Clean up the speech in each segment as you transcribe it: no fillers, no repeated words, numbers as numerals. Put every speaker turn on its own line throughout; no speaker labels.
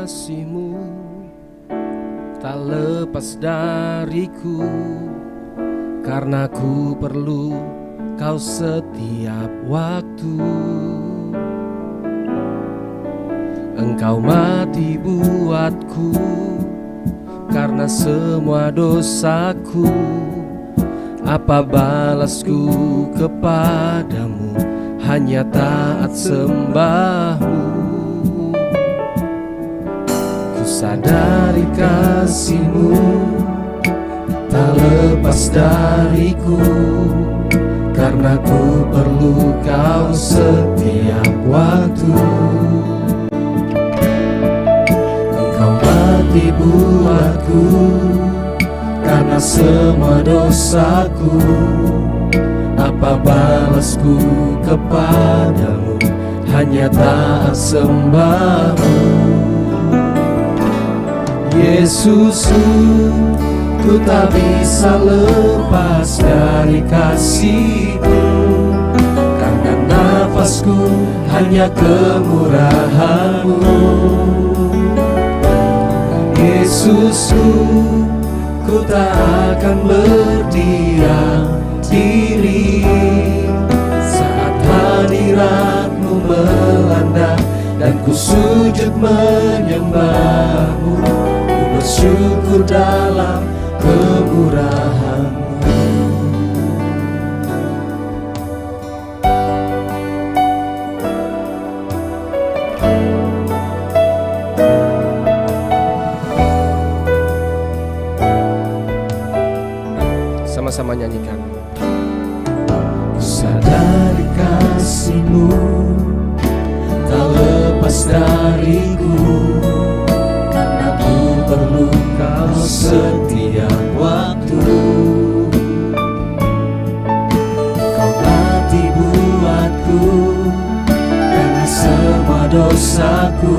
kasih-Mu tak lepas dariku, karena ku perlu Kau setiap waktu. Engkau mati buatku karena semua dosaku. Apa balasku kepadamu? Hanya taat sembahmu. Ku sadari kasih-Mu tak lepas dariku, karena ku perlu Kau setiap waktu. Engkau mati buatku karena semua dosaku. Apa balasku kepadamu? Hanya taat sembahmu. Yesusku, ku tak bisa lepas dari kasih-Mu, karena nafasku hanya kemurahan-Mu. Yesusku, ku tak akan berdiam diri saat hadirat-Mu melanda dan ku sujud menyembah-Mu. Ku bersyukur dalam kemurahan-Mu. Sama-sama nyanyikan. Ku sadari kasih-Mu tak lepas dariku, karena ku perlu Kau setiap waktu. Kau mati buatku karena semua dosaku.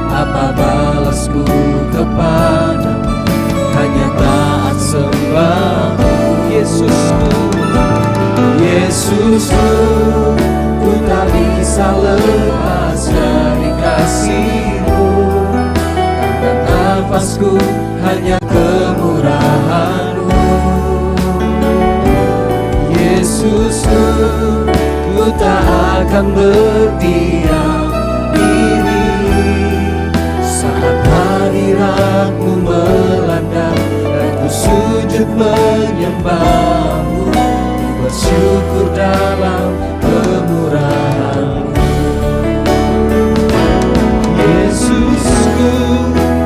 Apa balasku kepadamu? Hanya taat sembahmu. Yesusku, Yesusku, ku tak bisa lepas dari kasih-Mu, karena nafasku hanya kemurahan-Mu. Yesusku, ku tak akan berdiam diri saat hadirat-Mu melanda dan ku sujud menyembah-Mu. Ku bersyukur dalam kemurahan-Mu. Yesusku,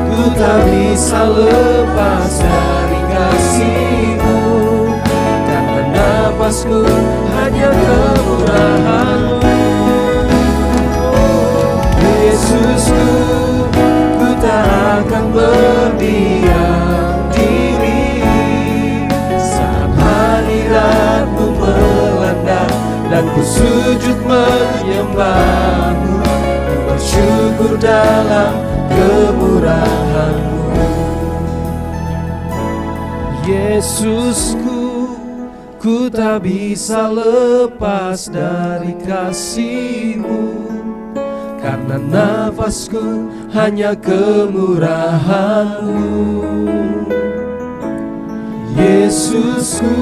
ku tak bisa lepas dari kasih-Mu, karena nafasku hanya kemurahan-Mu. Yesusku, ku tak akan berdiam diri saat hadirat-Mu melanda dan ku sujud menyembah-Mu. Ku bersyukur dalam kemurahan-Mu. Yesusku, ku tak bisa lepas dari kasih-Mu, karena nafasku hanya kemurahan-Mu. Yesusku,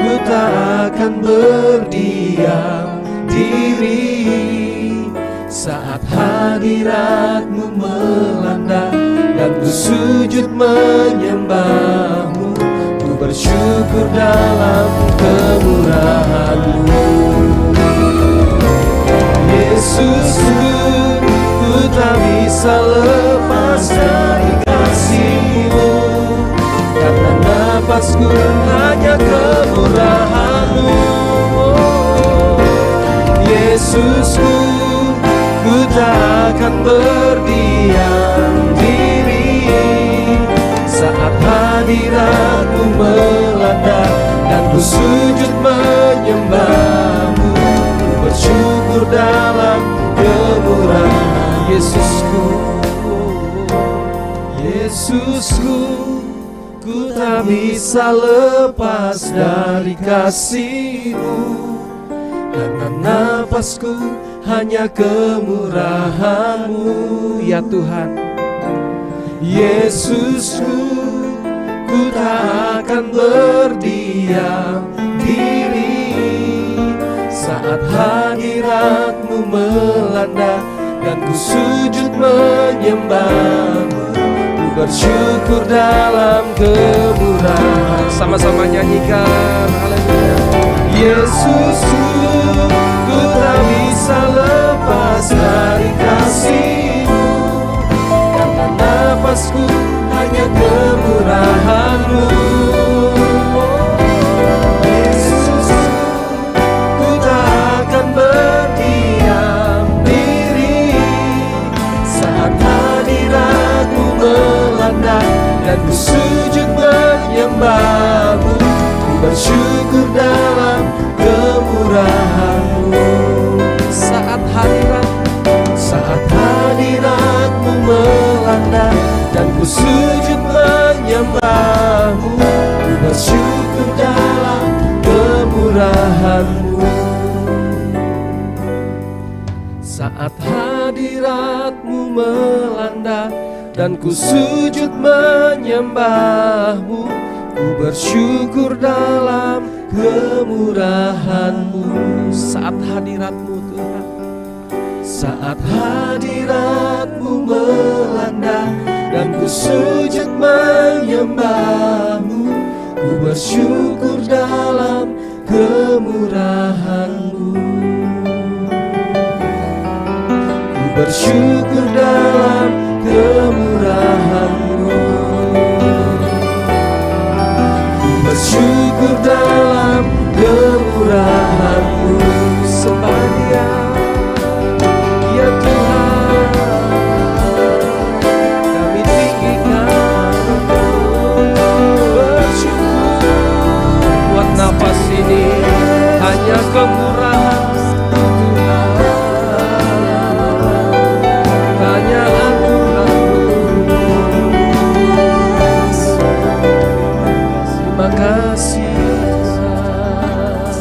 ku tak akan berdiam diri saat hadirat-Mu melanda dan ku sujud menyembah-Mu. Ku bersyukur dalam kemurahan-Mu. Yesusku, ku tak bisa lepas dari kasih-Mu, karena nafasku hanya kemurahan-Mu. Yesusku, ku tak akan berdiam diri saat hadirat-Mu melanda dan ku sujud menyembah-Mu. Ku bersyukur dalam kemurahan. Yesusku, Yesusku, ku tak bisa lepas dari kasih-Mu, karena nafasku hanya kemurahan-Mu. ya Tuhan. Yesusku, ku tak akan berdiam diri saat hadirat-Mu melanda dan ku sujud menyembah-Mu. Ku bersyukur dalam kemurahan. Sama-sama nyanyikan, haleluya. Yesusku, ku tak bisa lepas dari kasih-Mu, karena nafasku hanya kemurahan-Mu. Yesusku, ku tak akan berdiam diri saat hadirat-Mu melanda dan ku sujud menyembah-Mu. Ku bersyukur dalam kemurahan-Mu. Saat hadirat-Mu melanda dan ku sujud menyembah-Mu. Ku bersyukur dalam kemurahan-Mu. Saat hadirat-Mu melanda dan ku sujud menyembah-Mu. Ku bersyukur dalam kemurahan-Mu. Saat hadirat-Mu Tuhan, saat hadirat-Mu melanda dan ku sujud menyembah-Mu. Ku bersyukur dalam kemurahan-Mu. Ku bersyukur dalam kemurahan-Mu. Bersyukur dalam kemurahan-Mu. Sembah Dia, ya Tuhan. Kami tinggikan Engkau. Bersyukur buat nafas ini hanya kemurahan Tuhan, hanya anugerah-Mu. Terima kasih Tuhan.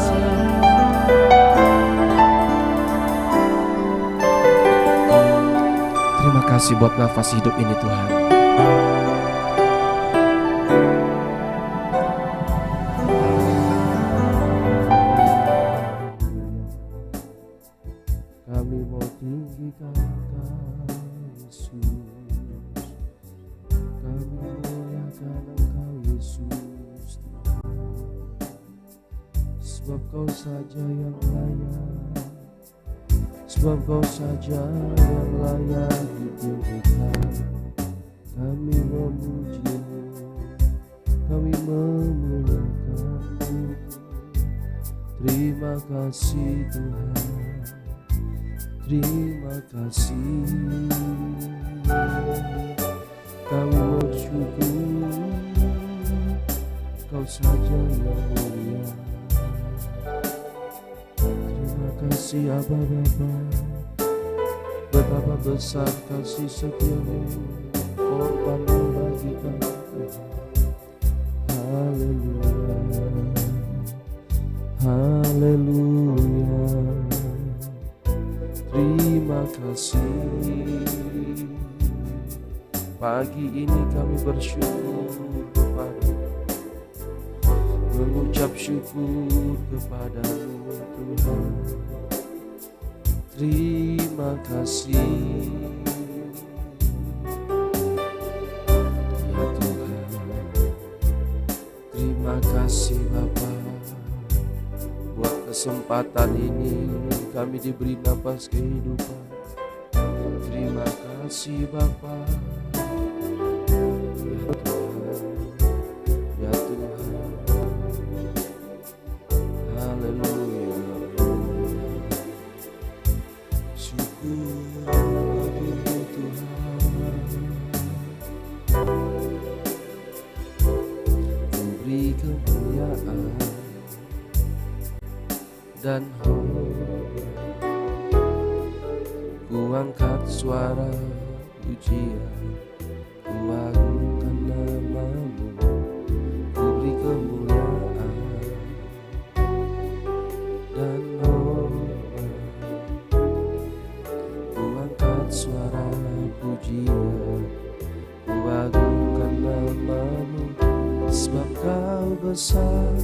Terima kasih buat nafas hidup ini Tuhan. Kami mau tinggikan Engkau Yesus, kami muliakan Engkau Yesus, sebab Kau saja yang layak, sebab Kau saja yang layak ditinggikan. Kami memuji-Mu, kami memuliakan-Mu. Terima kasih Tuhan, terima kasih. Kami bersyukur, Kau saja yang mulia. Terima kasih Aba Bapa, betapa besar kasih setia-Mu, korban-Mu bagi kami Tuhan. Haleluya, haleluya. Terima kasih. Pagi ini kami bersyukur kepada-Mu, mengucap syukur kepada-Mu Tuhan. Terima kasih ya Tuhan. Terima kasih Bapa, buat kesempatan ini kami diberi napas kehidupan. Terima kasih Bapa, ya Tuhan. Haleluya. Syukur bagimu Tuhan. Beri kemuliaan dan hormat. Ku angkat suara pujian, ku agungkan nama-Mu. Ku beri kemuliaan dan hormat. Ku angkat suara pujian, ku agungkan namamu, sebab kau besar.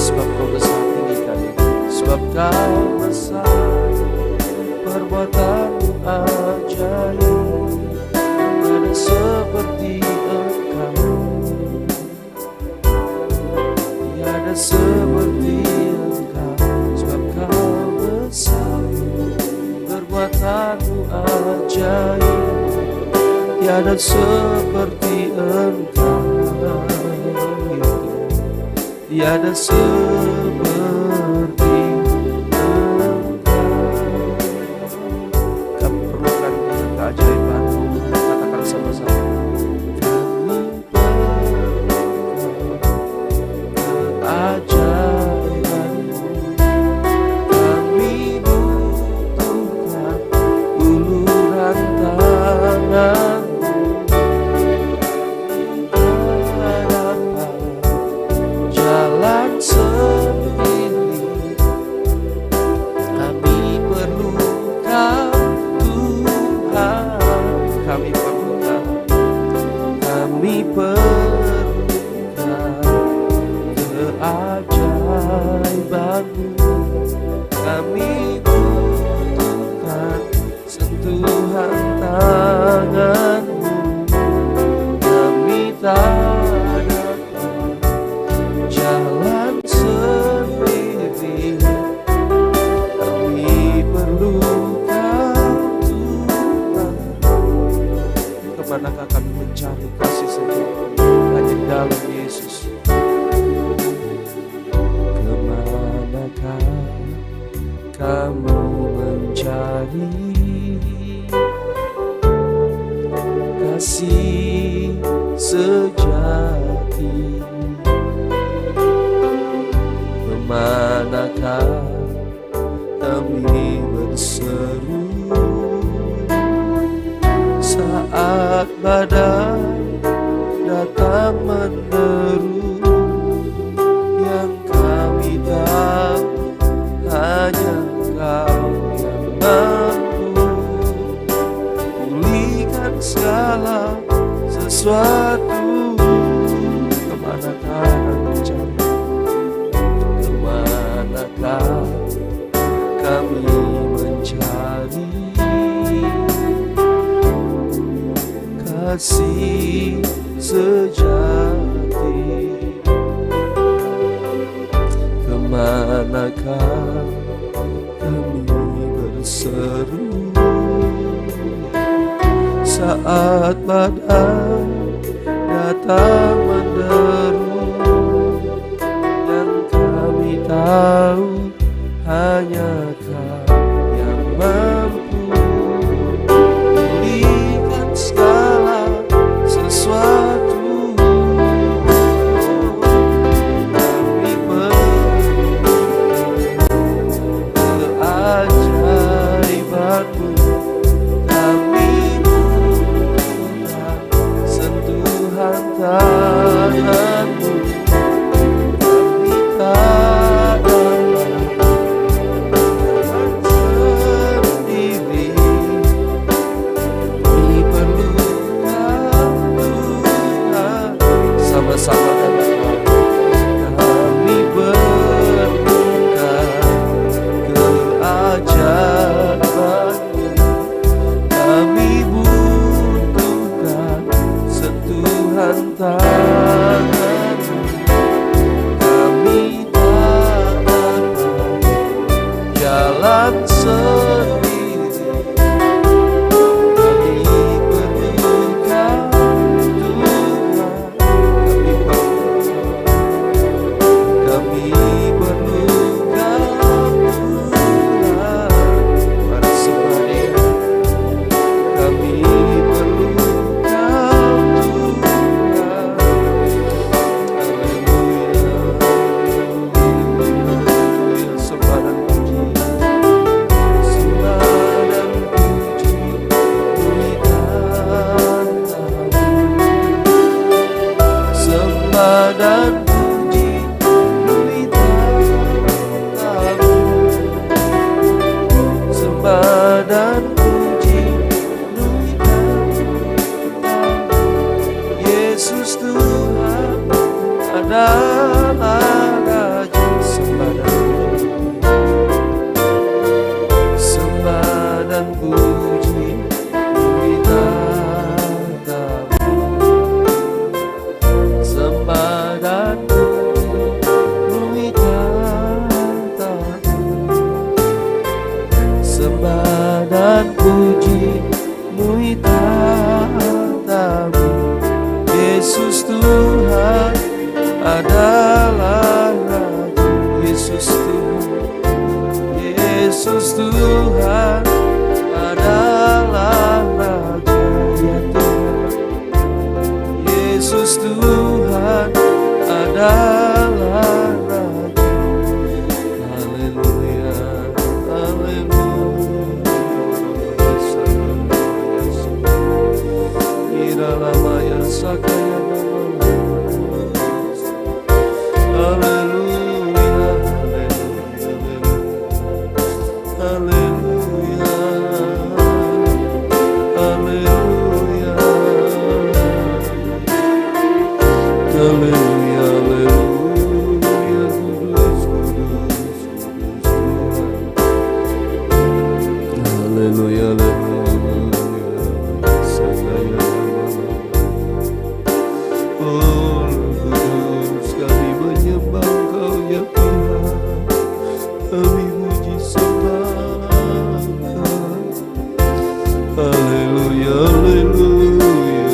Sebab kau besar, tinggikan itu. Sebab kau besar, perbuatanmu ajaib, ada seperti engkau, tiada seperti engkau. Sebab kau besar, perbuatanmu ajaib, tiada seperti engkau. Tiada seperti engkau. Kami perlukan keajaiban-Mu. Katakan sama-sama. Kami perlukan keajaiban-Mu. Kami butuhkan uluran tangan-Mu. Jalan sendiri, kami perlukan Tuhan. Kami perlukan keajaiban-Mu. Kami butuhkan sentuhan tangan-Mu. Kami tak dapat jalan sendiri, kami perlukan Tuhan. Kemanakah kami mencari kasih sejati? Hanya di dalam Yesus. Kemanakah kamu mencari kasih sejati? Kemanakah kami berseru saat badai datang menderu? Yang kami tahu hanya Kau yang mampu pulihkan segala sesuatu. Kemanakah kami mencari? Kemanakah kami mencari kasih sejati? Kemanakah kami berseru saat badai datang menderu? Yang kami tahu hanya Kau yang mampu pulihkan segala sesuatu. Kami perlukan jalan sendiri. Kami perlukan Tuhan. Kami perlukan Tuhan. Mari sembah Dia. Kami perlukan Tuhan. Haleluya. Sembah dan puji. Sembah dan puji. Sembah dan puji. Sembah dan puji. Yesus Tuhan adalah Raja. Sembah dan puji tatamu. Sembah dan puji tatamu. Sembah dan puji tatamu. Yesus Tuhan adalah Raja. Yesus Tuhan adalah Raja. Ya Tuhan. Yesus Tuhan adalah Raja. Haleluya. Haleluya. Iralamaya sakaya. Haleluya. Haleluya. Haleluya. Haleluya. Haleluya. Kudus, kudus, kudus Tuhan. Haleluya. Haleluya. Sakaya. Oh kudus, kami menyembah Engkau ya Tuhan. Kami puji sembah Engkau. Haleluya, haleluya.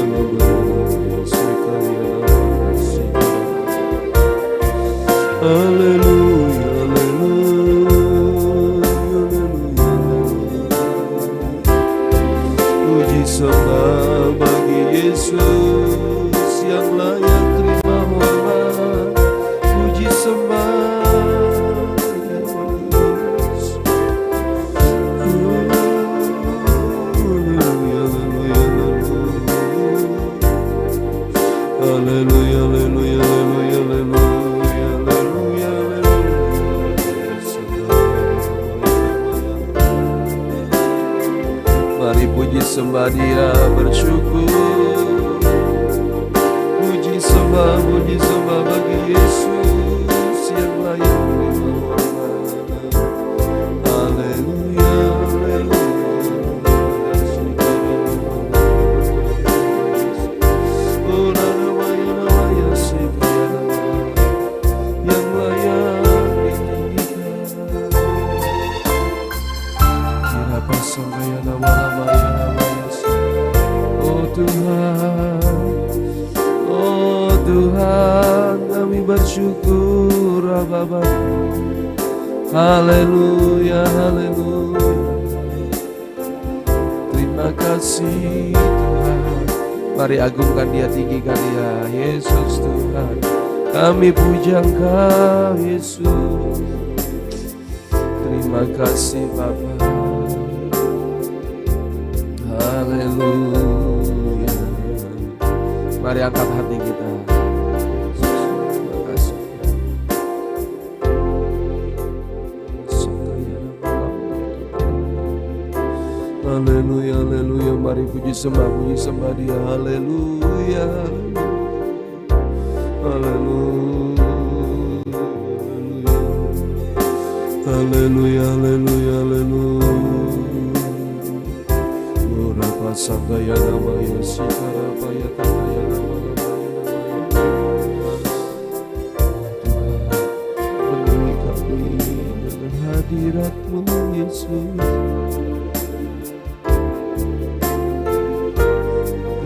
Haleluya, haleluya. Puji sembah bagi Yesus yang layak terima hormat. Puji sembah Yesus. Haleluya, haleluya, haleluya, haleluya, haleluya, haleluya, haleluya. Mari puji sembah Dia, bersyukur. Puji sembah bagi Yesus yang layak terima hormat. Haleluya, haleluya. Oh namanya yang layak ditinggikan. Kira pasang kaya namanya. Oh Tuhan, kami bersyukur Bapa. Haleluya, haleluya. Terima kasih Tuhan. Mari agungkan Dia, tinggikan Dia. Yesus Tuhan, kami puja Engkau Yesus. Terima kasih Bapa. Haleluya. Mari angkat hati kita. Terima kasih. Haleluya, haleluya. Mari puji sembah Dia. Haleluya. Haleluya. Haleluya, haleluya, haleluya. Ora pasangaya namaya sikara paya tamaya namaya. Tuhan, penuhi kami dengan hati hadirat-Mu Yesus.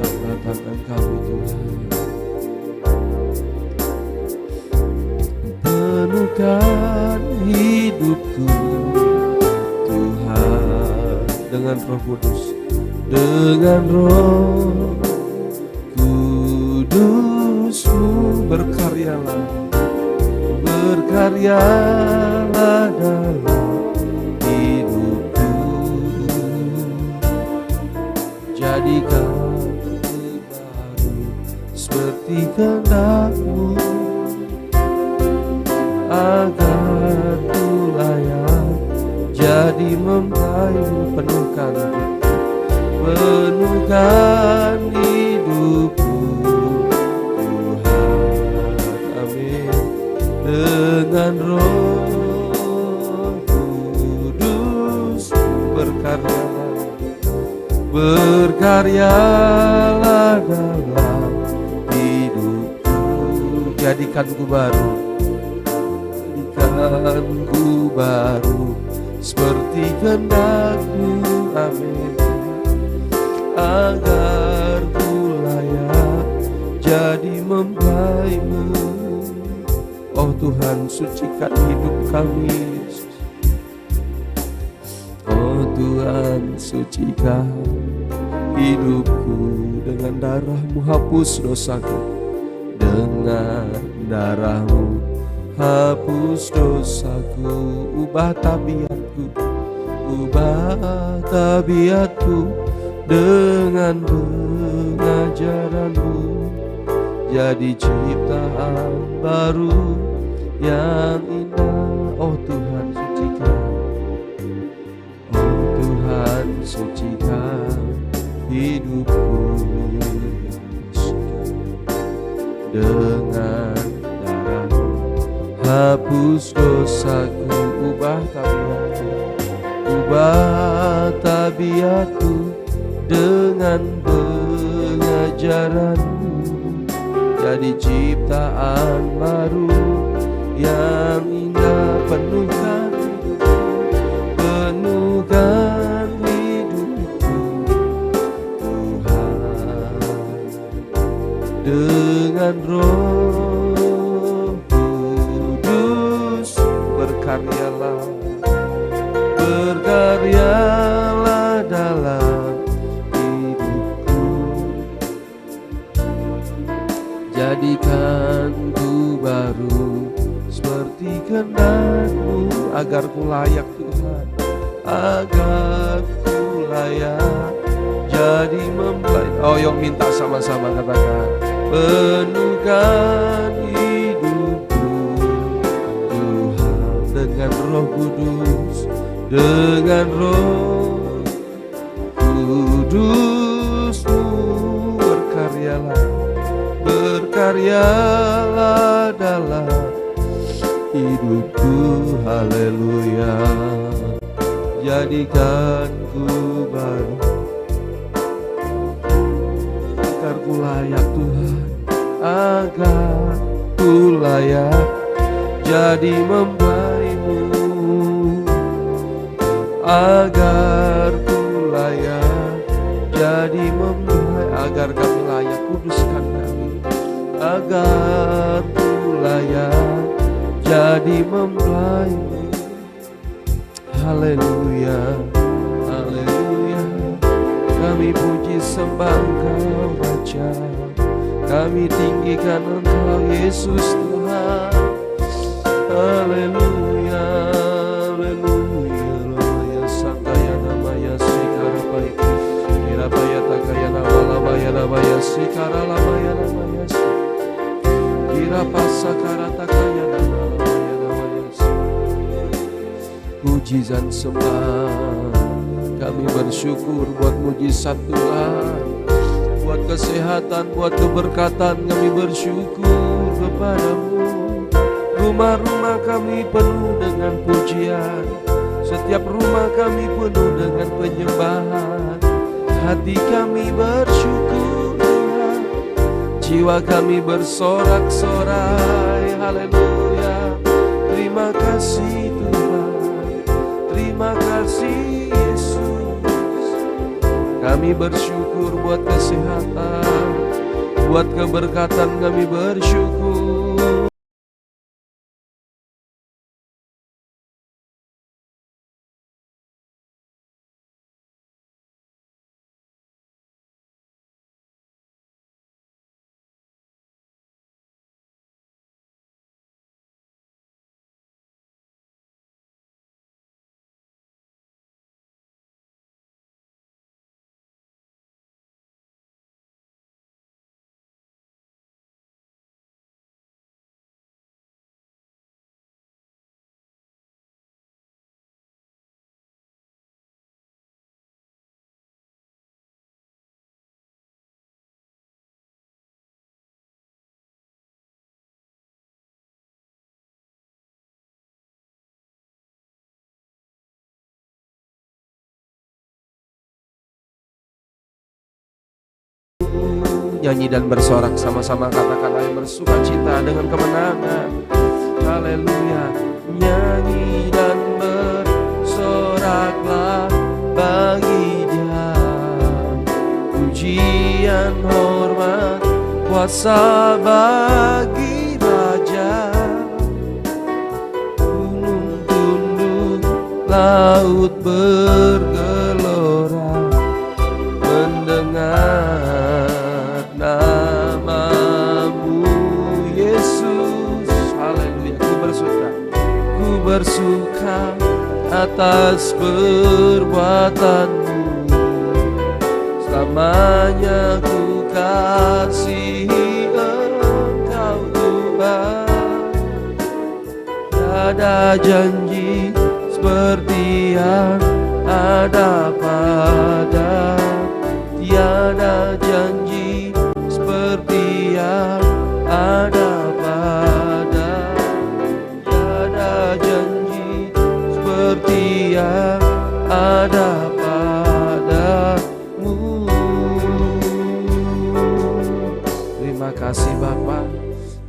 Angkatlah tangan kami Tuhan, penuhkan hidupku Tuhan dengan Roh Kudus, dengan Roh Kudus-Mu. Berkaryalah dalam hidupku, jadikan baru seperti kehendak-Mu, agar ku layak jadi memberi. Penuhkan hidupku Tuhan, amin, dengan Roh Kudus. Berkaryalah dalam hidupku, jadikanku baru, jadikanku baru seperti kehendak-Mu, amin, agar ku layak jadi memberi-Mu. Oh Tuhan, sucikan hidup kami Yesus. Oh Tuhan, sucikan hidupku dengan darah-Mu, hapus dosaku. Dengan darah-Mu hapus dosaku, ubah tabiatku, ubah tabiatku dengan pengajaran-Mu, jadi ciptaan baru yang indah. Oh Tuhan, sucikan, oh Tuhan, sucikan hidupku dengan darah-Mu, hapus dosaku, ubah tabiatku dengan pengajaran-Mu, jadi ciptaan baru yang indah. Penuhkan hidupku Tuhan, dengan Roh Kudus. Berkaryalah dalam hidupku, jadikanku baru seperti kehendak-Mu, agar ku layak Tuhan, agar ku layak jadi memberi. Oh yuk minta sama-sama, katakan, penuhkan hidupku Tuhan dengan Roh Kudus, dengan Roh Kudus-Mu. Berkaryalah dalam hidupku, haleluya, jadikanku baru, agar ku layak Tuhan, agar ku layak jadi memberi-Mu, agar ku layak jadi memberi, agar kami layak, kuduskan kami, agar ku layak jadi memberi-Mu. Haleluya, haleluya, kami puji sembah Engkau Raja, kami tinggikan Engkau Yesus Tuhan. Haleluya, haleluya, Ramaya Sangkaya Namaya Sikarapai, Irabaya Takaya Namalabaya Namaya Sikaralamaya Namaya Irapasakara Takaya Namalabaya Namaya. Puji dan sembah, kami bersyukur buat mujizat Tuhan, buat kesehatan, buat keberkatan. Kami bersyukur kepada-Mu. Rumah-rumah kami penuh dengan pujian, setiap rumah kami penuh dengan penyembahan. Hati kami bersyukur Tuhan, jiwa kami bersorak-sorai. Haleluya, terima kasih Tuhan. Kami bersyukur buat kesehatan, buat keberkatan kami bersyukur. Nyanyi dan bersorak sama-sama, katakan ayo bersuka cita dengan kemenangan. Haleluya. Nyanyi dan bersoraklah bagi Dia, pujian hormat kuasa bagi Raja. Gunung tunduk, laut bergelora mendengar namamu Yesus. Haleluya. Ku bersuka atas perbuatanmu, selamanya ku kasihi Engkau Tuhan. Tiada janji seperti yang ada pada, tiada janji seperti yang ada pada, tiada janji seperti yang ada padamu. Terima kasih Bapa,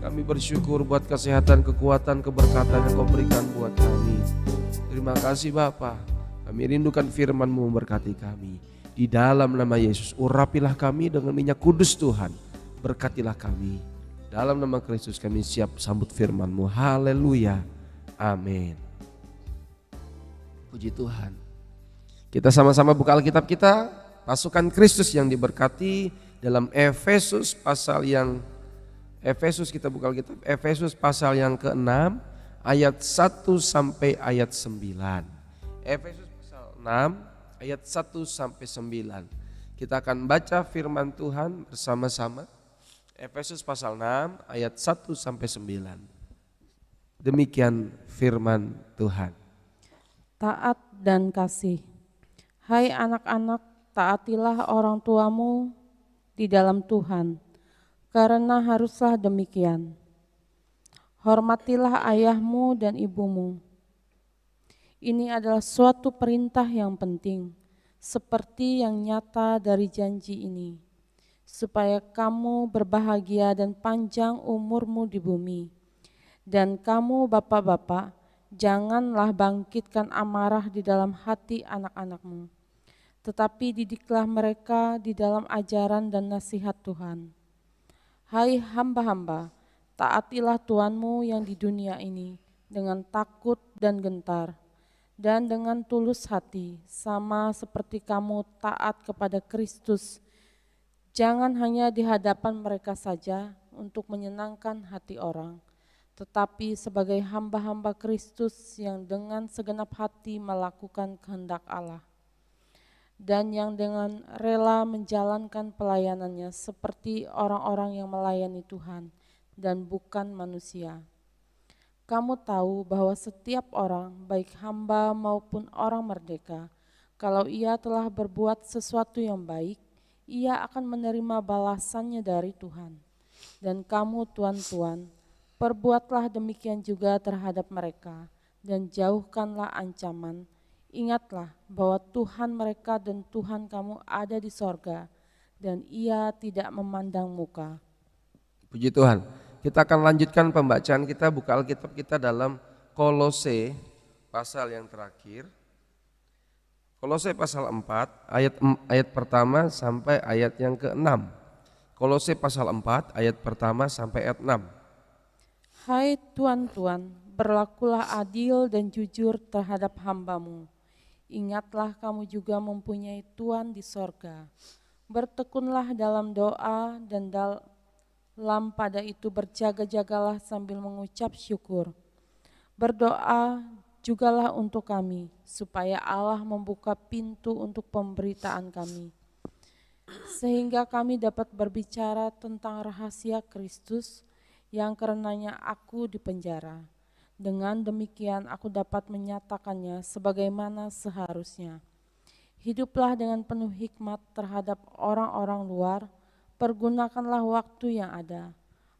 kami bersyukur buat kesehatan, kekuatan, keberkatan yang Kau berikan buat kami. Terima kasih Bapa, kami rindukan firman-Mu memberkati kami. Di dalam nama Yesus, urapilah kami dengan minyak kudus Tuhan. Berkatilah kami. Dalam nama Kristus kami siap sambut firman-Mu. Haleluya. Amin. Puji Tuhan. Kita sama-sama buka Alkitab kita. Pasukan Kristus yang diberkati dalam Efesus pasal yang kita buka Alkitab. Efesus pasal yang ke-6 ayat 1 sampai ayat 9. Efesus pasal 6 ayat 1 sampai 9. Kita akan baca firman Tuhan bersama-sama. Efesus pasal 6 ayat 1 sampai 9. Demikian firman Tuhan.
Taat dan kasih. Hai anak-anak, taatilah orang tuamu di dalam Tuhan, karena haruslah demikian. Hormatilah ayahmu dan ibumu. Ini adalah suatu perintah yang penting, seperti yang nyata dari janji ini, supaya kamu berbahagia dan panjang umurmu di bumi. Dan kamu bapak-bapak, janganlah bangkitkan amarah di dalam hati anak-anakmu, tetapi didiklah mereka di dalam ajaran dan nasihat Tuhan. Hai hamba-hamba, taatilah Tuhanmu yang di dunia ini dengan takut dan gentar, dan dengan tulus hati, sama seperti kamu taat kepada Kristus. Jangan hanya di hadapan mereka saja untuk menyenangkan hati orang, tetapi sebagai hamba-hamba Kristus yang dengan segenap hati melakukan kehendak Allah, dan yang dengan rela menjalankan pelayanannya seperti orang-orang yang melayani Tuhan dan bukan manusia. Kamu tahu bahwa setiap orang, baik hamba maupun orang merdeka, kalau ia telah berbuat sesuatu yang baik, ia akan menerima balasannya dari Tuhan. Dan kamu tuan-tuan, perbuatlah demikian juga terhadap mereka, dan jauhkanlah ancaman. Ingatlah bahwa Tuhan mereka dan Tuhan kamu ada di sorga, dan Ia tidak memandang muka.
Puji Tuhan. Kita akan lanjutkan pembacaan kita, buka Alkitab kita dalam Kolose pasal yang terakhir. Kolose pasal 4 ayat pertama sampai ayat yang ke-6. Kolose pasal 4 ayat pertama sampai ayat 6.
Hai tuan-tuan, berlakulah adil dan jujur terhadap hamba-Mu. Ingatlah kamu juga mempunyai Tuhan di sorga. Bertekunlah dalam doa dan dalam pada itu berjaga-jagalah sambil mengucap syukur. Berdoa jugalah untuk kami, supaya Allah membuka pintu untuk pemberitaan kami, sehingga kami dapat berbicara tentang rahasia Kristus yang karenanya aku dipenjara. Dengan demikian aku dapat menyatakannya sebagaimana seharusnya. Hiduplah dengan penuh hikmat terhadap orang-orang luar, pergunakanlah waktu yang ada.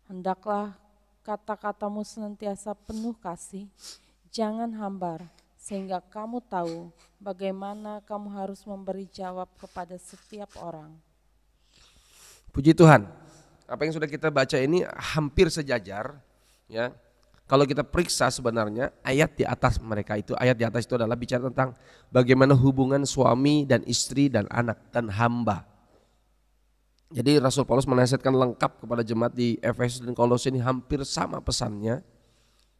Hendaklah kata-katamu senantiasa penuh kasih, jangan hambar, sehingga kamu tahu bagaimana kamu harus memberi jawab kepada setiap orang.
Puji Tuhan. Apa yang sudah kita baca ini hampir sejajar, ya. Kalau kita periksa sebenarnya ayat di atas mereka itu, ayat di atas itu adalah bicara tentang bagaimana hubungan suami dan istri dan anak dan hamba. Jadi Rasul Paulus menasihatkan lengkap kepada jemaat di Efesus dan Kolose ini hampir sama pesannya,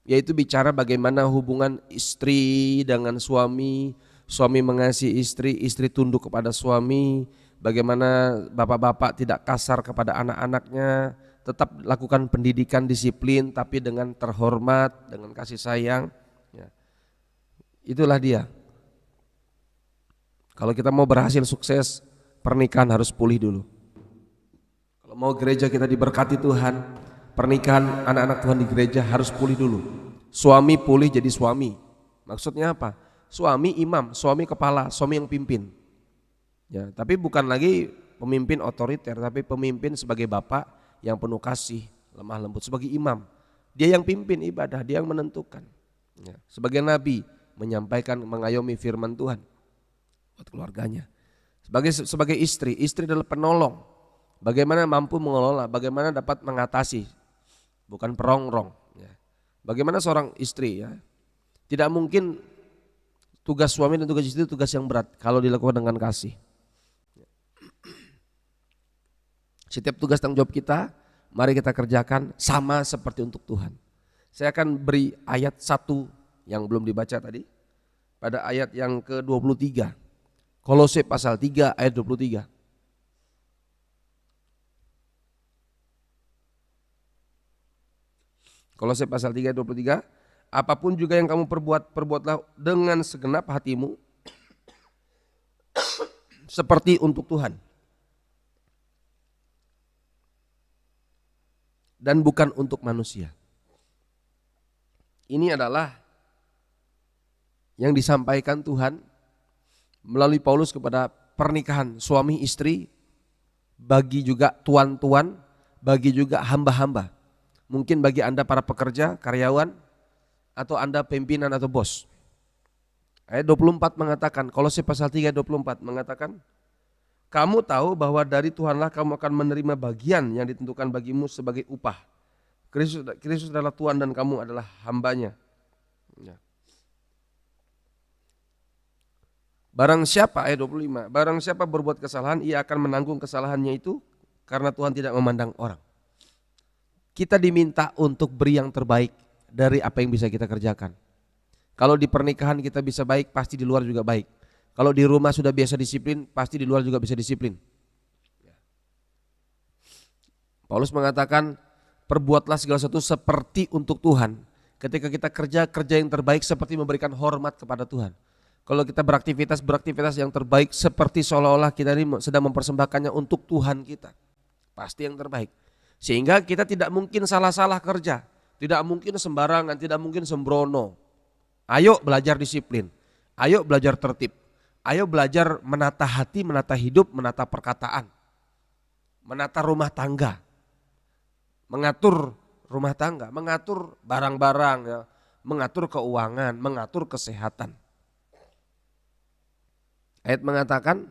yaitu bicara bagaimana hubungan istri dengan suami, suami mengasihi istri, istri tunduk kepada suami, bagaimana bapak-bapak tidak kasar kepada anak-anaknya, tetap lakukan pendidikan disiplin tapi dengan terhormat, dengan kasih sayang. Ya. Itulah dia. Kalau kita mau berhasil sukses, pernikahan harus pulih dulu. Kalau mau gereja kita diberkati Tuhan, pernikahan anak-anak Tuhan di gereja harus pulih dulu. Suami pulih jadi suami. Maksudnya apa? Suami imam, suami kepala, suami yang pimpin. Ya, tapi bukan lagi pemimpin otoriter, tapi pemimpin sebagai bapak yang penuh kasih, lemah lembut, sebagai imam. Dia yang pimpin ibadah, dia yang menentukan. Ya, sebagai nabi menyampaikan, mengayomi firman Tuhan buat keluarganya. Sebagai istri, istri adalah penolong. Bagaimana mampu mengelola, bagaimana dapat mengatasi, bukan perongrong. Ya. Bagaimana seorang istri, ya, tidak mungkin tugas suami dan tugas istri itu tugas yang berat kalau dilakukan dengan kasih. Setiap tugas tanggung jawab kita, mari kita kerjakan sama seperti untuk Tuhan. Saya akan beri ayat 1 yang belum dibaca tadi, pada ayat yang ke-23. Kolose pasal 3 ayat 23. Kolose pasal 3 ayat 23. Apapun juga yang kamu perbuat, perbuatlah dengan segenap hatimu seperti untuk Tuhan dan bukan untuk manusia. Ini adalah yang disampaikan Tuhan melalui Paulus kepada pernikahan suami istri, bagi juga tuan-tuan, bagi juga hamba-hamba. Mungkin bagi Anda para pekerja, karyawan, atau Anda pimpinan atau bos. Ayat 24 mengatakan, Kolose pasal 3 ayat 24 mengatakan, kamu tahu bahwa dari Tuhanlah kamu akan menerima bagian yang ditentukan bagimu sebagai upah. Kristus adalah Tuhan dan kamu adalah hambanya. Ya. Barang siapa, ayat 25, barang siapa berbuat kesalahan, ia akan menanggung kesalahannya itu karena Tuhan tidak memandang orang. Kita diminta untuk beri yang terbaik dari apa yang bisa kita kerjakan. Kalau di pernikahan kita bisa baik, pasti di luar juga baik. Kalau di rumah sudah biasa disiplin, pasti di luar juga bisa disiplin. Paulus mengatakan, perbuatlah segala sesuatu seperti untuk Tuhan. Ketika kita kerja yang terbaik seperti memberikan hormat kepada Tuhan. Kalau kita beraktivitas yang terbaik seperti seolah-olah kita ini sedang mempersembahkannya untuk Tuhan kita. Pasti yang terbaik. Sehingga kita tidak mungkin salah-salah kerja, tidak mungkin sembarangan, tidak mungkin sembrono. Ayo belajar disiplin, ayo belajar tertib, ayo belajar menata hati, menata hidup, menata perkataan, menata rumah tangga, mengatur rumah tangga, mengatur barang-barang, ya, mengatur keuangan, mengatur kesehatan. Ayat mengatakan,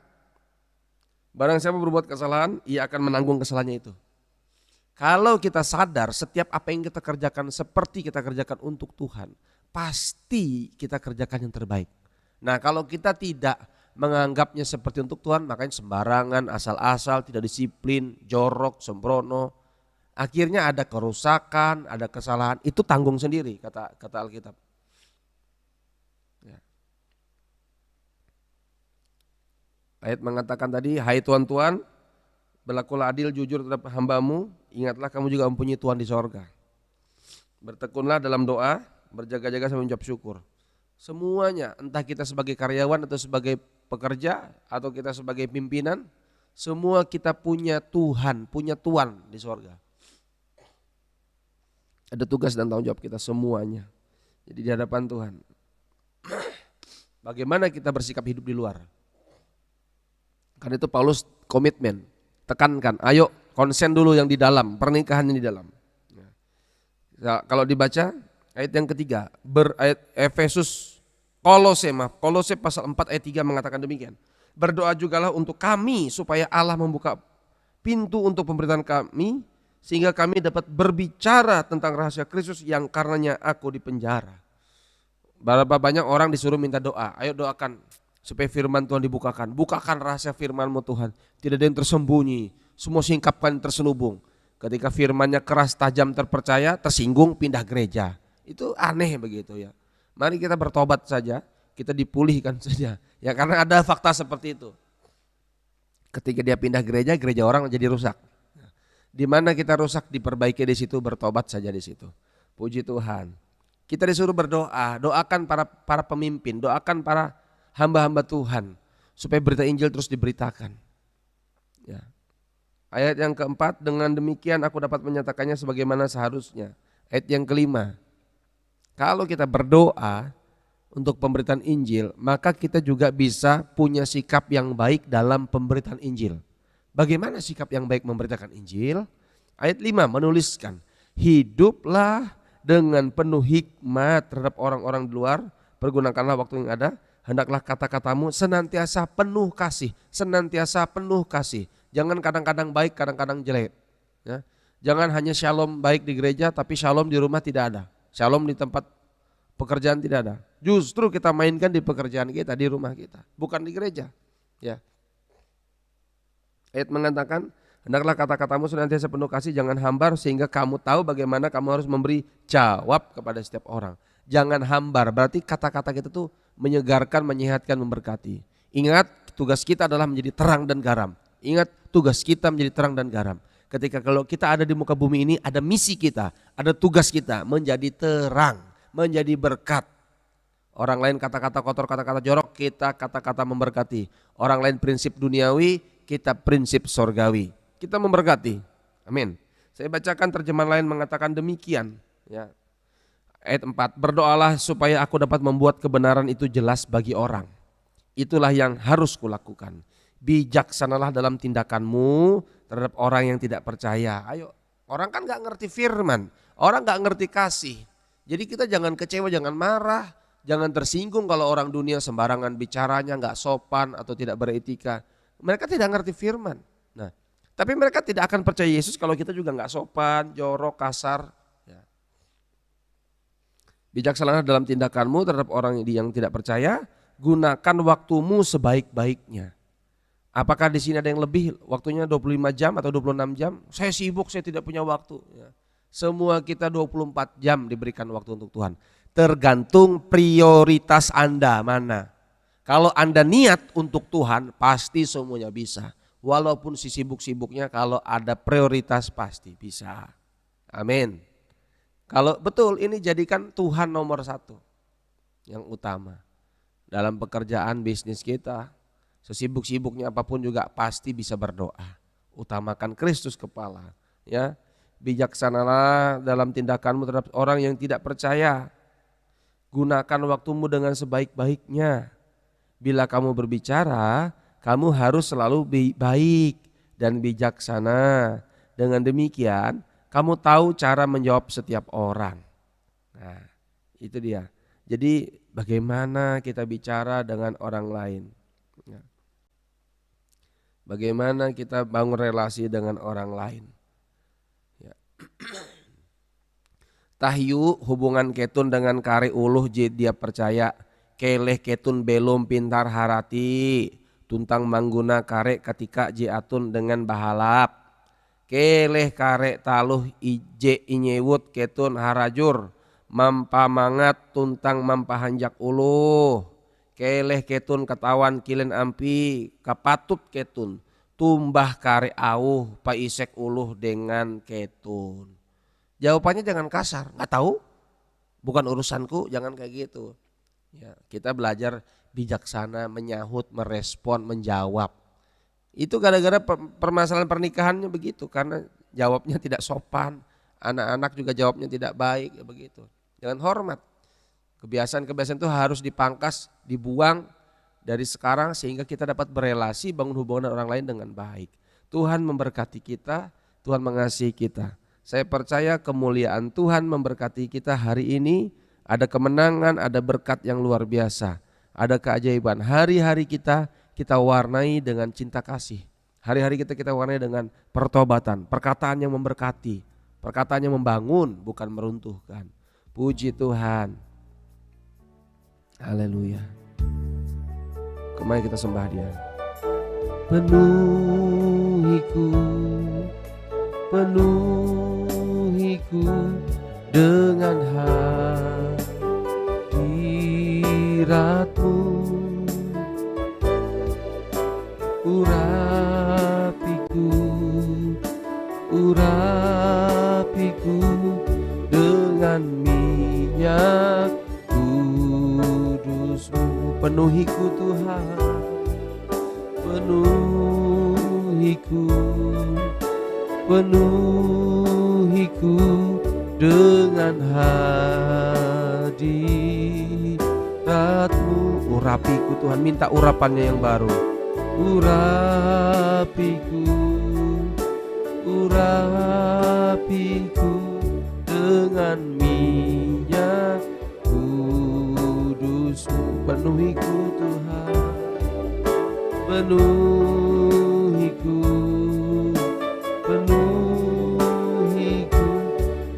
barang siapa berbuat kesalahan, ia akan menanggung kesalahannya itu. Kalau kita sadar setiap apa yang kita kerjakan seperti kita kerjakan untuk Tuhan, pasti kita kerjakan yang terbaik. Nah, kalau kita tidak menganggapnya seperti untuk Tuhan, makanya sembarangan, asal-asal, tidak disiplin, jorok, sembrono. Akhirnya ada kerusakan, ada kesalahan, itu tanggung sendiri kata Alkitab. Ya. Ayat mengatakan tadi, hai Tuhan, berlakulah adil jujur terhadap hambamu, ingatlah kamu juga mempunyai Tuhan di sorga. Bertekunlah dalam doa, berjaga-jaga sambil mengucap syukur. Semuanya, entah kita sebagai karyawan atau sebagai pekerja atau kita sebagai pimpinan, semua kita punya Tuhan di sorga. Ada tugas dan tanggung jawab kita semuanya. Jadi di hadapan Tuhan. Bagaimana kita bersikap hidup di luar? Karena itu Paulus komitmen, tekankan, ayo konsen dulu yang di dalam, pernikahan yang di dalam. Nah, kalau dibaca ayat yang ketiga, ayat Kolose pasal 4 ayat 3 mengatakan demikian. Berdoa jugalah untuk kami supaya Allah membuka pintu untuk pemberitaan kami, sehingga kami dapat berbicara tentang rahasia Kristus yang karenanya aku dipenjara. Berapa banyak orang disuruh minta doa, ayo doakan supaya firman Tuhan dibukakan. Bukakan rahasia firman-Mu Tuhan, tidak ada yang tersembunyi, semua singkapkan terselubung. Ketika firmannya keras, tajam, terpercaya, tersinggung, pindah gereja. Itu aneh begitu ya. Mari kita bertobat saja, kita dipulihkan saja. Ya karena ada fakta seperti itu. Ketika dia pindah gereja, gereja orang jadi rusak. Di mana kita rusak diperbaiki di situ, bertobat saja di situ. Puji Tuhan. Kita disuruh berdoa, doakan para pemimpin, doakan para hamba-hamba Tuhan supaya berita Injil terus diberitakan. Ya. Ayat yang keempat, dengan demikian aku dapat menyatakannya sebagaimana seharusnya. Ayat yang kelima, kalau kita berdoa untuk pemberitaan Injil, maka kita juga bisa punya sikap yang baik dalam pemberitaan Injil. Bagaimana sikap yang baik memberitakan Injil? Ayat 5 menuliskan, hiduplah dengan penuh hikmat terhadap orang-orang di luar, pergunakanlah waktu yang ada, hendaklah kata-katamu senantiasa penuh kasih, Jangan kadang-kadang baik, kadang-kadang jelek. Ya. Jangan hanya shalom baik di gereja, tapi shalom di rumah tidak ada. Shalom di tempat pekerjaan tidak ada. Justru kita mainkan di pekerjaan kita, di rumah kita, bukan di gereja. Ya. Ayat mengatakan, hendaklah kata-katamu senantiasa penuh kasih, jangan hambar, sehingga kamu tahu bagaimana kamu harus memberi jawab kepada setiap orang. Jangan hambar, berarti kata-kata kita tuh menyegarkan, menyehatkan, memberkati. Ingat, tugas kita adalah menjadi terang dan garam. Ingat, tugas kita menjadi terang dan garam. Ketika kalau kita ada di muka bumi ini, ada misi kita, ada tugas kita menjadi terang, menjadi berkat. Orang lain kata-kata kotor, kata-kata jorok, kita kata-kata memberkati. Orang lain prinsip duniawi, kita prinsip sorgawi. Kita memberkati. Amin. Saya bacakan terjemahan lain mengatakan demikian. Ya. Ayat 4, berdoalah supaya aku dapat membuat kebenaran itu jelas bagi orang. Itulah yang harus kulakukan. Bijaksanalah dalam tindakanmu terhadap orang yang tidak percaya. Ayo, orang kan gak ngerti firman, orang gak ngerti kasih. Jadi kita jangan kecewa, jangan marah, jangan tersinggung kalau orang dunia sembarangan bicaranya, gak sopan atau tidak beretika. Mereka tidak ngerti firman. Nah, tapi mereka tidak akan percaya Yesus kalau kita juga gak sopan, jorok, kasar. Ya. Bijaksanalah dalam tindakanmu terhadap orang yang tidak percaya, gunakan waktumu sebaik-baiknya. Apakah di sini ada yang lebih waktunya 25 jam atau 26 jam? Saya sibuk, saya tidak punya waktu. Ya. Semua kita 24 jam diberikan waktu untuk Tuhan. Tergantung prioritas Anda mana. Kalau Anda niat untuk Tuhan pasti semuanya bisa. Walaupun si sibuk-sibuknya, kalau ada prioritas pasti bisa. Amin. Kalau betul ini jadikan Tuhan nomor 1 yang utama. Dalam pekerjaan bisnis kita, sesibuk-sibuknya apapun juga pasti bisa berdoa. Utamakan Kristus kepala. Ya, bijaksanalah dalam tindakanmu terhadap orang yang tidak percaya. Gunakan waktumu dengan sebaik-baiknya. Bila kamu berbicara, kamu harus selalu baik dan bijaksana. Dengan demikian, kamu tahu cara menjawab setiap orang. Nah, itu dia. Jadi bagaimana kita bicara dengan orang lain. Bagaimana kita bangun relasi dengan orang lain. Ya. Tahyu hubungan ketun dengan kari uluh dia percaya keleh ketun belum pintar harati, tuntang mangguna karek ketika jiatun dengan bahalap. Keleh karek taluh ije inyewut ketun harajur, mampamangat tuntang mampahanjak uluh. Keleh ketun ketawan kilen ampi, kapatut ketun, tumbah karek auh paisek uluh dengan ketun. Jawabannya jangan kasar, nggak tahu, bukan urusanku, jangan kayak gitu. Ya, kita belajar bijaksana, menyahut, merespon, menjawab. Itu gara-gara permasalahan pernikahannya begitu, karena jawabnya tidak sopan, anak-anak juga jawabnya tidak baik, ya begitu. Jangan hormat. Kebiasaan-kebiasaan itu harus dipangkas, dibuang dari sekarang sehingga kita dapat berelasi, bangun hubungan dengan orang lain dengan baik. Tuhan memberkati kita, Tuhan mengasihi kita. Saya percaya kemuliaan Tuhan memberkati kita hari ini. Ada kemenangan, ada berkat yang luar biasa, ada keajaiban. Hari-hari kita warnai dengan cinta kasih. Hari-hari kita warnai dengan pertobatan, perkataan yang memberkati, perkataan yang membangun, bukan meruntuhkan. Puji Tuhan. Haleluya. Kemari kita sembah Dia. Penuhiku dengan hadirat-Mu, urapiku dengan minyak kudus-Mu. Penuhiku Tuhan, penuhiku dengan hadirat-Mu. Urapiku Tuhan, minta urapannya yang baru. Urapiku dengan minyak kudus-Mu. Penuhiku Tuhan, penuhiku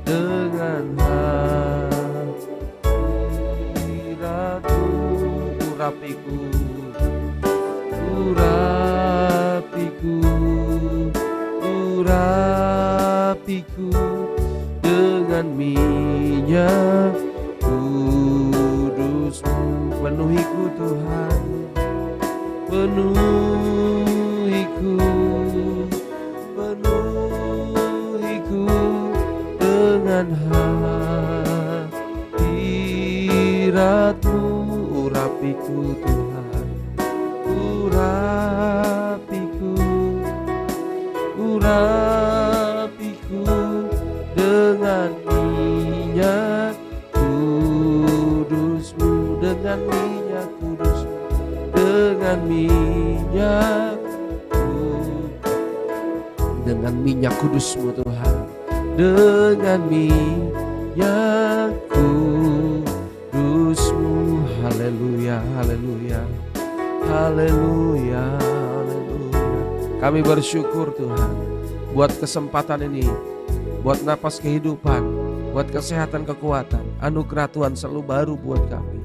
dengan hadirat-Mu. Urapiku dengan minyak kudus-Mu. Penuhiku Tuhan, penuhiku dengan hadirat-Mu. Urapiku Tuhan, urapiku dengan minyak kudus-Mu, dengan minyak kudus-Mu, dengan minyak kudus-Mu Tuhan, dengan minyak kudus-Mu. Haleluya, haleluya, haleluya, haleluya. Kami bersyukur Tuhan buat kesempatan ini, buat napas kehidupan, buat kesehatan, kekuatan. Anugerah Tuhan selalu baru buat kami.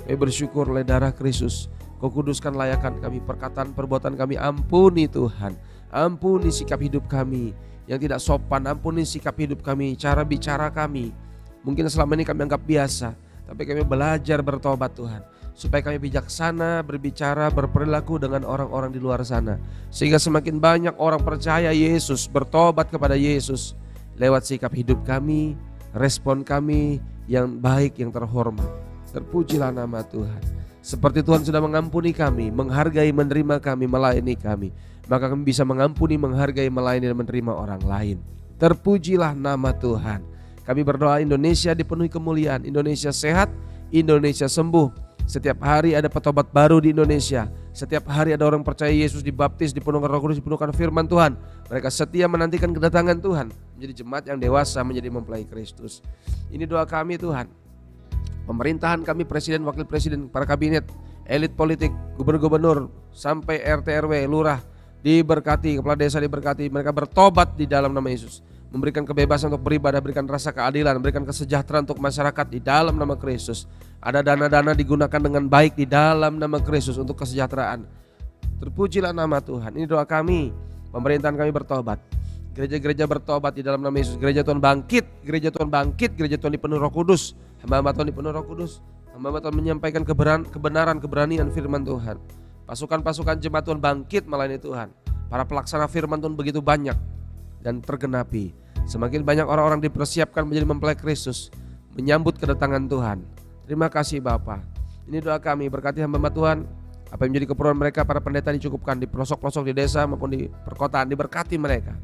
Kami bersyukur oleh darah Kristus, Kau kuduskan layakan kami, perkataan perbuatan kami. Ampuni Tuhan, ampuni sikap hidup kami yang tidak sopan, ampuni sikap hidup kami, cara bicara kami. Mungkin selama ini kami anggap biasa, tapi kami belajar bertobat Tuhan, supaya kami bijaksana berbicara, berperilaku dengan orang-orang di luar sana, sehingga semakin banyak orang percaya Yesus, bertobat kepada Yesus lewat sikap hidup kami, respon kami yang baik, yang terhormat. Terpujilah nama Tuhan. Seperti Tuhan sudah mengampuni kami, menghargai, menerima kami, melayani kami, maka kami bisa mengampuni, menghargai, melayani, dan menerima orang lain. Terpujilah nama Tuhan. Kami berdoa Indonesia dipenuhi kemuliaan, Indonesia sehat, Indonesia sembuh. Setiap hari ada petobat baru di Indonesia. Setiap hari ada orang percaya Yesus, dibaptis, dipenuhkan Roh Kudus, dipenuhkan firman Tuhan. Mereka setia menantikan kedatangan Tuhan, menjadi jemaat yang dewasa, menjadi mempelai Kristus. Ini doa kami Tuhan. Pemerintahan kami, presiden, wakil presiden, para kabinet, elit politik, gubernur-gubernur, sampai RT RW, lurah diberkati, kepala desa diberkati. Mereka bertobat di dalam nama Yesus, memberikan kebebasan untuk beribadah, berikan rasa keadilan, berikan kesejahteraan untuk masyarakat di dalam nama Kristus. Ada dana-dana digunakan dengan baik di dalam nama Kristus untuk kesejahteraan. Terpujilah nama Tuhan. Ini doa kami, pemerintahan kami bertobat. Gereja-gereja bertobat di dalam nama Yesus. Gereja Tuhan bangkit, gereja Tuhan bangkit, gereja Tuhan dipenuhi Roh Kudus. Hamba-hamba Tuhan dipenuhi Roh Kudus. Hamba-hamba Tuhan menyampaikan kebenaran, keberanian firman Tuhan. Pasukan-pasukan jemaat Tuhan bangkit melayani Tuhan. Para pelaksana firman Tuhan begitu banyak dan tergenapi. Semakin banyak orang-orang dipersiapkan menjadi mempelai Kristus, menyambut kedatangan Tuhan. Terima kasih Bapa. Ini doa kami, berkati hamba-hamba Tuhan. Apa yang menjadi keperluan mereka, para pendeta dicukupkan di pelosok-pelosok di desa maupun di perkotaan, diberkati mereka.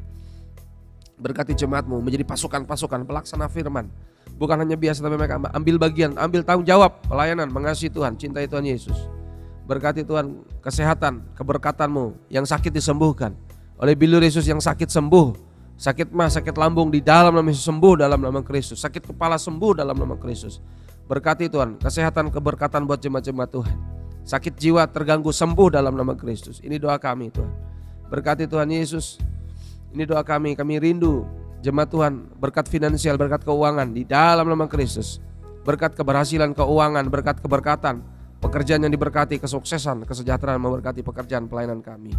Berkati jemaatmu menjadi pasukan-pasukan pelaksana firman. Bukan hanya biasa, tapi mereka ambil bagian, ambil tanggung jawab pelayanan, mengasihi Tuhan, cintai Tuhan Yesus. Berkati Tuhan kesehatan, keberkatanmu, yang sakit disembuhkan. Oleh bilur Yesus yang sakit sembuh. Sakit mah, sakit lambung di dalam nama Yesus sembuh dalam nama Kristus. Sakit kepala sembuh dalam nama Kristus. Berkati Tuhan kesehatan, keberkatan buat jemaat-jemaat Tuhan. Sakit jiwa terganggu sembuh dalam nama Kristus. Ini doa kami Tuhan. Berkati Tuhan Yesus. Ini doa kami rindu jemaat Tuhan, berkat finansial, berkat keuangan di dalam nama Kristus. Berkat keberhasilan keuangan, berkat keberkatan, pekerjaan yang diberkati, kesuksesan, kesejahteraan, memberkati pekerjaan pelayanan kami.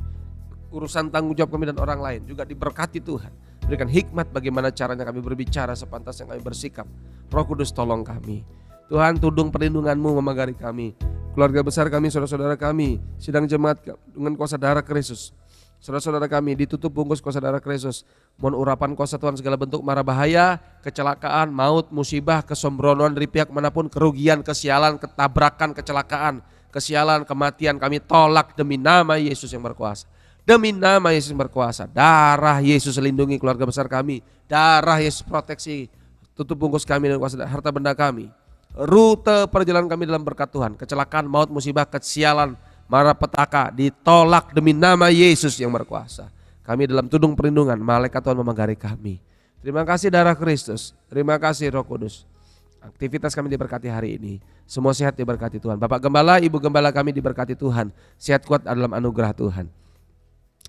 Urusan tanggung jawab kami dan orang lain juga diberkati Tuhan. Berikan hikmat bagaimana caranya kami berbicara, sepantasnya kami bersikap. Roh Kudus tolong kami. Tuhan, tudung perlindungan-Mu memagari kami, keluarga besar kami, saudara-saudara kami, sidang jemaat dengan kuasa darah Kristus. Saudara-saudara kami ditutup bungkus kuasa darah Kristus. Mohon urapan kuasa Tuhan segala bentuk mara bahaya, kecelakaan, maut, musibah, kesombronan dari pihak manapun, kerugian, kesialan, ketabrakan, kecelakaan, kesialan, kematian kami tolak demi nama Yesus yang berkuasa. Demi nama Yesus yang berkuasa. Darah Yesus lindungi keluarga besar kami. Darah Yesus proteksi, tutup bungkus kami dan kuasa harta benda kami. Rute perjalanan kami dalam berkat Tuhan. Kecelakaan, maut, musibah, kesialan, mara petaka ditolak demi nama Yesus yang berkuasa. Kami dalam tudung perlindungan, malaikat Tuhan memagari kami. Terima kasih darah Kristus, terima kasih Roh Kudus. Aktivitas kami diberkati hari ini, semua sehat diberkati Tuhan. Bapak Gembala, Ibu Gembala kami diberkati Tuhan, sehat kuat dalam anugerah Tuhan.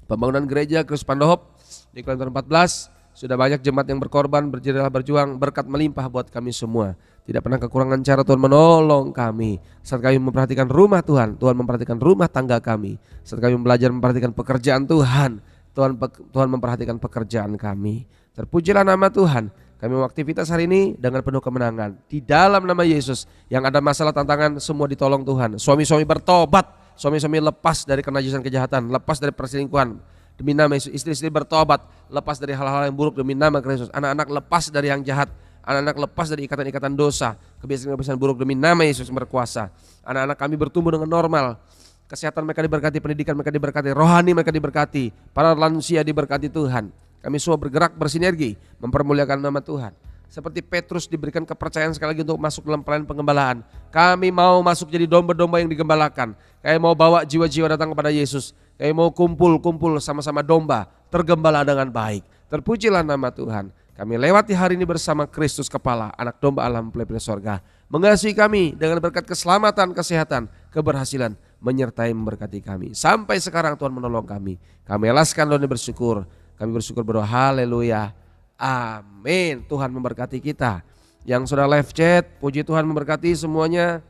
Pembangunan gereja Kristus Pandohop di Kilometer 14, sudah banyak jemaat yang berkorban, berjerilah berjuang, berkat melimpah buat kami semua. Tidak pernah kekurangan cara Tuhan menolong kami. Saat kami memperhatikan rumah Tuhan, Tuhan memperhatikan rumah tangga kami. Saat kami belajar memperhatikan pekerjaan Tuhan, Tuhan memperhatikan pekerjaan kami. Terpujilah nama Tuhan. Kami mau aktivitas hari ini dengan penuh kemenangan. Di dalam nama Yesus, yang ada masalah tantangan semua ditolong Tuhan. Suami-suami bertobat, suami-suami lepas dari kenajisan kejahatan, lepas dari perselingkuhan. Demi nama Yesus, istri-istri bertobat, lepas dari hal-hal yang buruk demi nama Kristus. Anak-anak lepas dari yang jahat, anak-anak lepas dari ikatan-ikatan dosa, kebiasaan-kebiasaan buruk demi nama Yesus yang berkuasa. Anak-anak kami bertumbuh dengan normal, kesehatan mereka diberkati, pendidikan mereka diberkati, rohani mereka diberkati, para lansia diberkati Tuhan. Kami semua bergerak bersinergi, mempermuliakan nama Tuhan. Seperti Petrus diberikan kepercayaan sekali lagi untuk masuk dalam pelayanan pengembalaan. Kami mau masuk jadi domba-domba yang digembalakan. Kami mau bawa jiwa-jiwa datang kepada Yesus. Kami mau kumpul-kumpul sama-sama domba, tergembala dengan baik. Terpujilah nama Tuhan. Kami lewati hari ini bersama Kristus kepala, anak domba Allah mempelai sorga. Mengasihi kami dengan berkat keselamatan, kesehatan, keberhasilan, menyertai memberkati kami. Sampai sekarang Tuhan menolong kami. Kami alaskan dan bersyukur. Kami bersyukur berdoa, haleluya. Amin. Tuhan memberkati kita. Yang sudah live chat, puji Tuhan memberkati semuanya.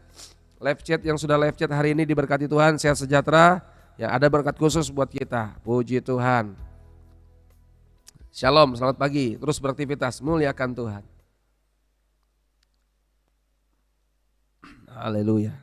Live chat yang sudah live chat hari ini diberkati Tuhan, sehat sejahtera. Ya, ada berkat khusus buat kita. Puji Tuhan. Shalom, selamat pagi. Terus beraktivitas, muliakan Tuhan. Haleluya.